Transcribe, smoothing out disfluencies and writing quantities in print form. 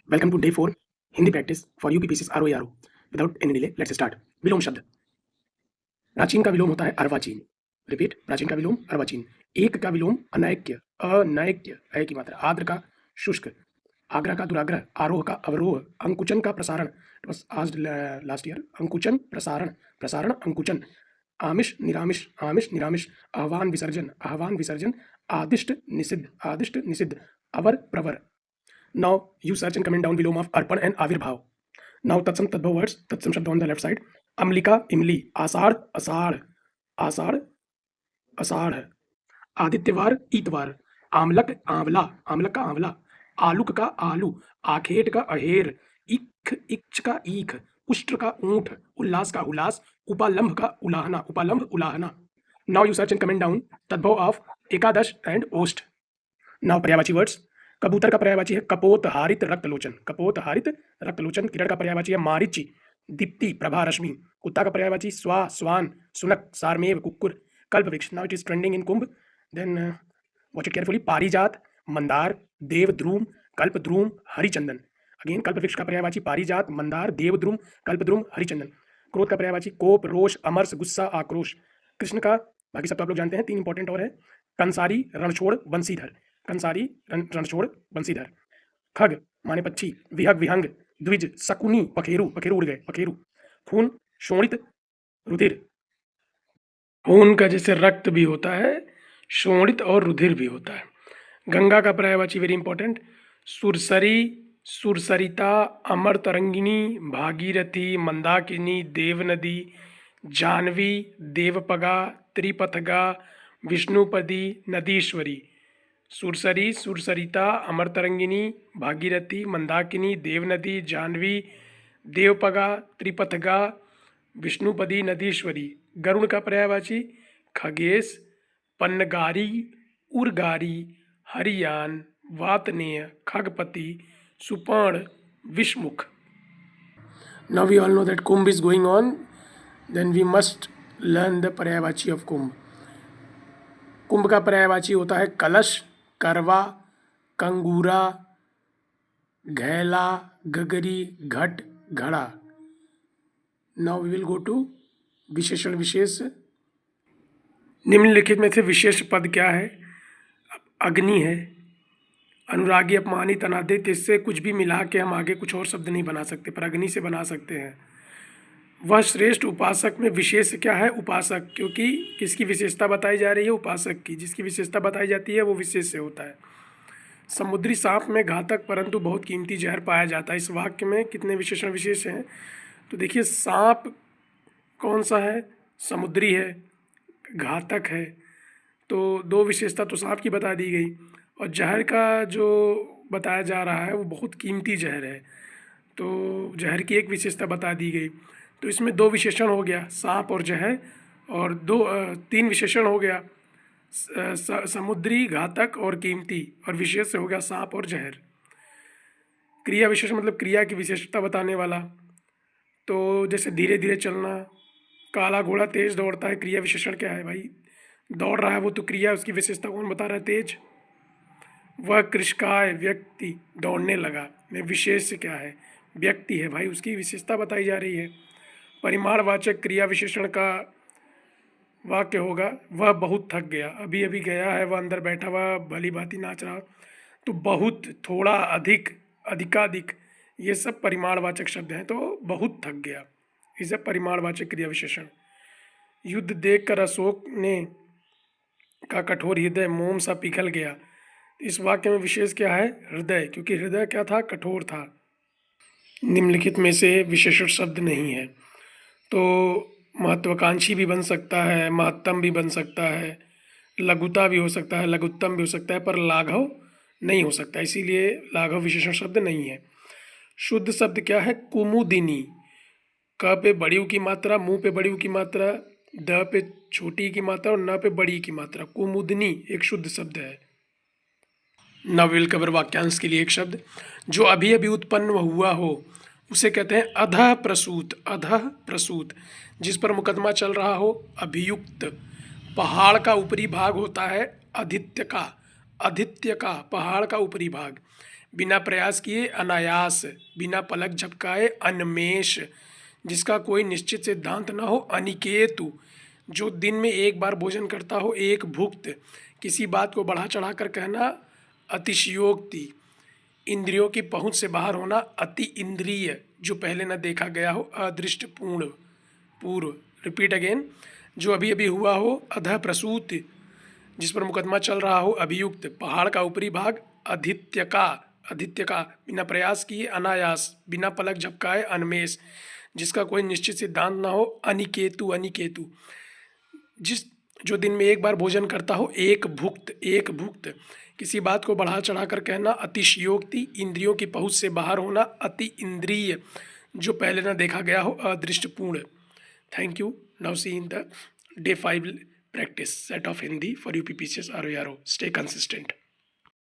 Welcome to day 4 Hindi practice for UPPCS RO. Without any delay let's start. विलोम शब्द। प्राचीन का विलोम होता है अर्वाचीन। रिपीट, प्राचीन का विलोम अर्वाचीन। एक का विलोम अनैक्य, अनैक्य है की मात्रा। आर्द्र का शुष्क, आग्रह का दुराग्रह, आरोह का अवरोह, अंकुचन का प्रसारण, बस आज लास्ट ईयर अंकुचन प्रसारण, प्रसारण अंकुचन, आमिष निरामिष, आमिष निरामिष, आह्वान विसर्जन, आह्वान विसर्जन, आदिष्ट निषिद्ध, आदिष्ट निषिद्ध, अवर प्रवर। Now you search and comment down below of Arpan and Avirbhav. Now tatsam tadbhav words, tatsam shabd on the left side. Amlika, Imli, Asad, Asad, Asad, Asad, Adityawar, ईतवार, आमलक, आंवला, आमलक का आंवला, आलूक का आलू, आखेट का अहेर, इख, इक्ष का ईख, उष्ट्र का ऊंट, उल्लास का उल्लास, उपालंभ का उलाहना, उपालंभ उलाहना। Now you search and comment down तद्भव ऑफ एकादश एंड ओष्ठ। नाउ पर्यायवाची वर्ड्स। कबूतर का पर्यायवाची है कपोत हारित रक्तलोचन, कपोत हारित रक्तलोचन। किरण का पर्यायवाची है मारीची, दीप्ति, प्रभा, रश्मि। कुत्ता का पर्यायवाची स्वा, स्वान, सुनक, सारमेव, कुक्कुर। कल्प वृक्ष, now it is trending in Kumbh. Then watch it carefully. पारिजात, मंदार, देवद्रुम, कल्पद्रुम, हरिचंदन। अगेन कल्प वृक्ष का पर्यायवाची पारिजात, मंदार, देवद्रुम, कल्पद्रुम, हरिचंदन। क्रोध का पर्यायवाची कोप, रोष, अमर्ष, गुस्सा, आक्रोश। कृष्ण का बाकी सब तो आप लोग जानते हैं, 3 इंपॉर्टेंट और है। कंसारी, रणछोड़, बंसीधर, कंसारी, रणछोड़, बंसीधर। खग माने पक्षी, विहग, विहंग, द्विज, शकुनी, पखेरु, पखेरु उड़ गए, पखेरु। खून, शोणित, रुधिर। खून का जैसे रक्त भी होता है, शोणित और रुधिर भी होता है। गंगा का पर्यायवाची वेरी इंपॉर्टेंट, सुरसरी, सुरसरिता, अमर तरंगिनी, भागीरथी, मंदाकिनी, देवनदी, जाह्नवी, देवपगा, त्रिपथगा, विष्णुपदी, नदीश्वरी। सुरसरी, सुरसरिता, अमर तरंगिनी, भागीरथी, मंदाकिनी, देवनदी, जाह्नवी, देवपगा, त्रिपथगा, विष्णुपदी, नदीश्वरी। गरुड़ का पर्यायवाची खगेश, पन्नगारी, उर्गारी, हरियान, वातनेय, खगपति, सुपर्ण, विषमुख। Now we all know that Kumbh is going on, then we must learn the पर्यायवाची of कुंभ। कुंभ का पर्यायवाची होता है कलश, करवा, कंगूरा, घैला, गगरी, घट, घड़ा। Now we will go to विशेषण विशेष। निम्नलिखित में से विशेष पद क्या है? अग्नि है, अनुरागी, अपमानित, अनादित। इससे कुछ भी मिला के हम आगे कुछ और शब्द नहीं बना सकते, पर अग्नि से बना सकते हैं। वह श्रेष्ठ उपासक में विशेष क्या है? उपासक, क्योंकि किसकी विशेषता बताई जा रही है? उपासक की। जिसकी विशेषता बताई जाती है वो विशेष से होता है। समुद्री सांप में घातक परंतु बहुत कीमती जहर पाया जाता है। इस वाक्य में कितने विशेषण विशेष हैं? तो देखिए, सांप कौन सा है? समुद्री है, घातक है, तो 2 विशेषता तो सांप की बता दी गई। और जहर का जो बताया जा रहा है वो बहुत कीमती जहर है, तो जहर की एक विशेषता बता दी गई। तो इसमें 2 विशेषण हो गया, सांप और जहर, और 3 विशेषण हो गया, समुद्री, घातक और कीमती, और विशेष से हो गया सांप और जहर। क्रिया विशेषण मतलब क्रिया की विशेषता बताने वाला। तो जैसे धीरे धीरे चलना, काला घोड़ा तेज दौड़ता है, क्रिया विशेषण क्या है भाई? दौड़ रहा है वो तो क्रिया, उसकी विशेषता कौन बता रहा है? तेज। वह कृशकाय व्यक्ति दौड़ने लगा, में विशेष क्या है? व्यक्ति है भाई, उसकी विशेषता बताई जा रही है। परिमाणवाचक क्रिया विशेषण का वाक्य होगा, वह बहुत थक गया। अभी अभी गया है, वह अंदर बैठा हुआ भली भांति नाच रहा। तो बहुत, थोड़ा, अधिक, अधिकाधिक, ये सब परिमाणवाचक शब्द हैं। तो बहुत थक गया, इसे परिमाणवाचक क्रिया विशेषण। युद्ध देखकर अशोक ने का कठोर हृदय मोम सा पिघल गया। इस वाक्य में विशेष क्या है? हृदय, क्योंकि हृदय क्या था? कठोर था। निम्नलिखित में से विशेषण शब्द नहीं है, तो महत्वाकांक्षी भी बन सकता है, महत्तम भी बन सकता है, लघुता भी हो सकता है, लघुत्तम भी हो सकता है, पर लाघव नहीं हो सकता, इसीलिए लाघव विशेषण शब्द नहीं है। शुद्ध शब्द क्या है? कुमुदिनी। क पे बड़ी ऊ की मात्रा, मुंह पे बड़ी ऊ की मात्रा, द पे छोटी की मात्रा और न पे बड़ी की मात्रा। कुमुदनी एक शुद्ध शब्द है। नाउ विल कवर वाक्यांश के लिए एक शब्द। जो अभी अभी उत्पन्न हुआ हो उसे कहते हैं अधः प्रसूत, अधः प्रसूत। जिस पर मुकदमा चल रहा हो, अभियुक्त। पहाड़ का ऊपरी भाग होता है आदित्य का, आदित्य का पहाड़ का ऊपरी भाग। बिना प्रयास किए अनायास, बिना पलक झपकाए अनमेष, जिसका कोई निश्चित सिद्धांत न हो अनिकेतु, जो दिन में एक बार भोजन करता हो एक भुक्त, किसी बात को बढ़ा चढ़ाकर कहना अतिशयोक्ति, इंद्रियों की पहुंच से बाहर होना अति इंद्रिय, जो पहले न देखा गया हो अदृष्ट पूर्ण पूर्व। रिपीट अगेन, जो अभी अभी हुआ हो अधः प्रसूत, जिस पर मुकदमा चल रहा हो अभियुक्त, पहाड़ का ऊपरी भाग अधित्य का बिना प्रयास किए अनायास, बिना पलक झपकाए अनमेष, जिसका कोई निश्चित सिद्धांत न हो अनिकेतु, जिस जो दिन में एक बार भोजन करता हो एक भुक्त, किसी बात को बढ़ा चढ़ाकर कहना अतिशयोक्ति, इंद्रियों की पहुंच से बाहर होना अति इंद्रिय, जो पहले न देखा गया हो अदृष्टपूर्ण। Thank you. Now see in the day 5 practice set of Hindi for UPPCS ROERO. Stay consistent.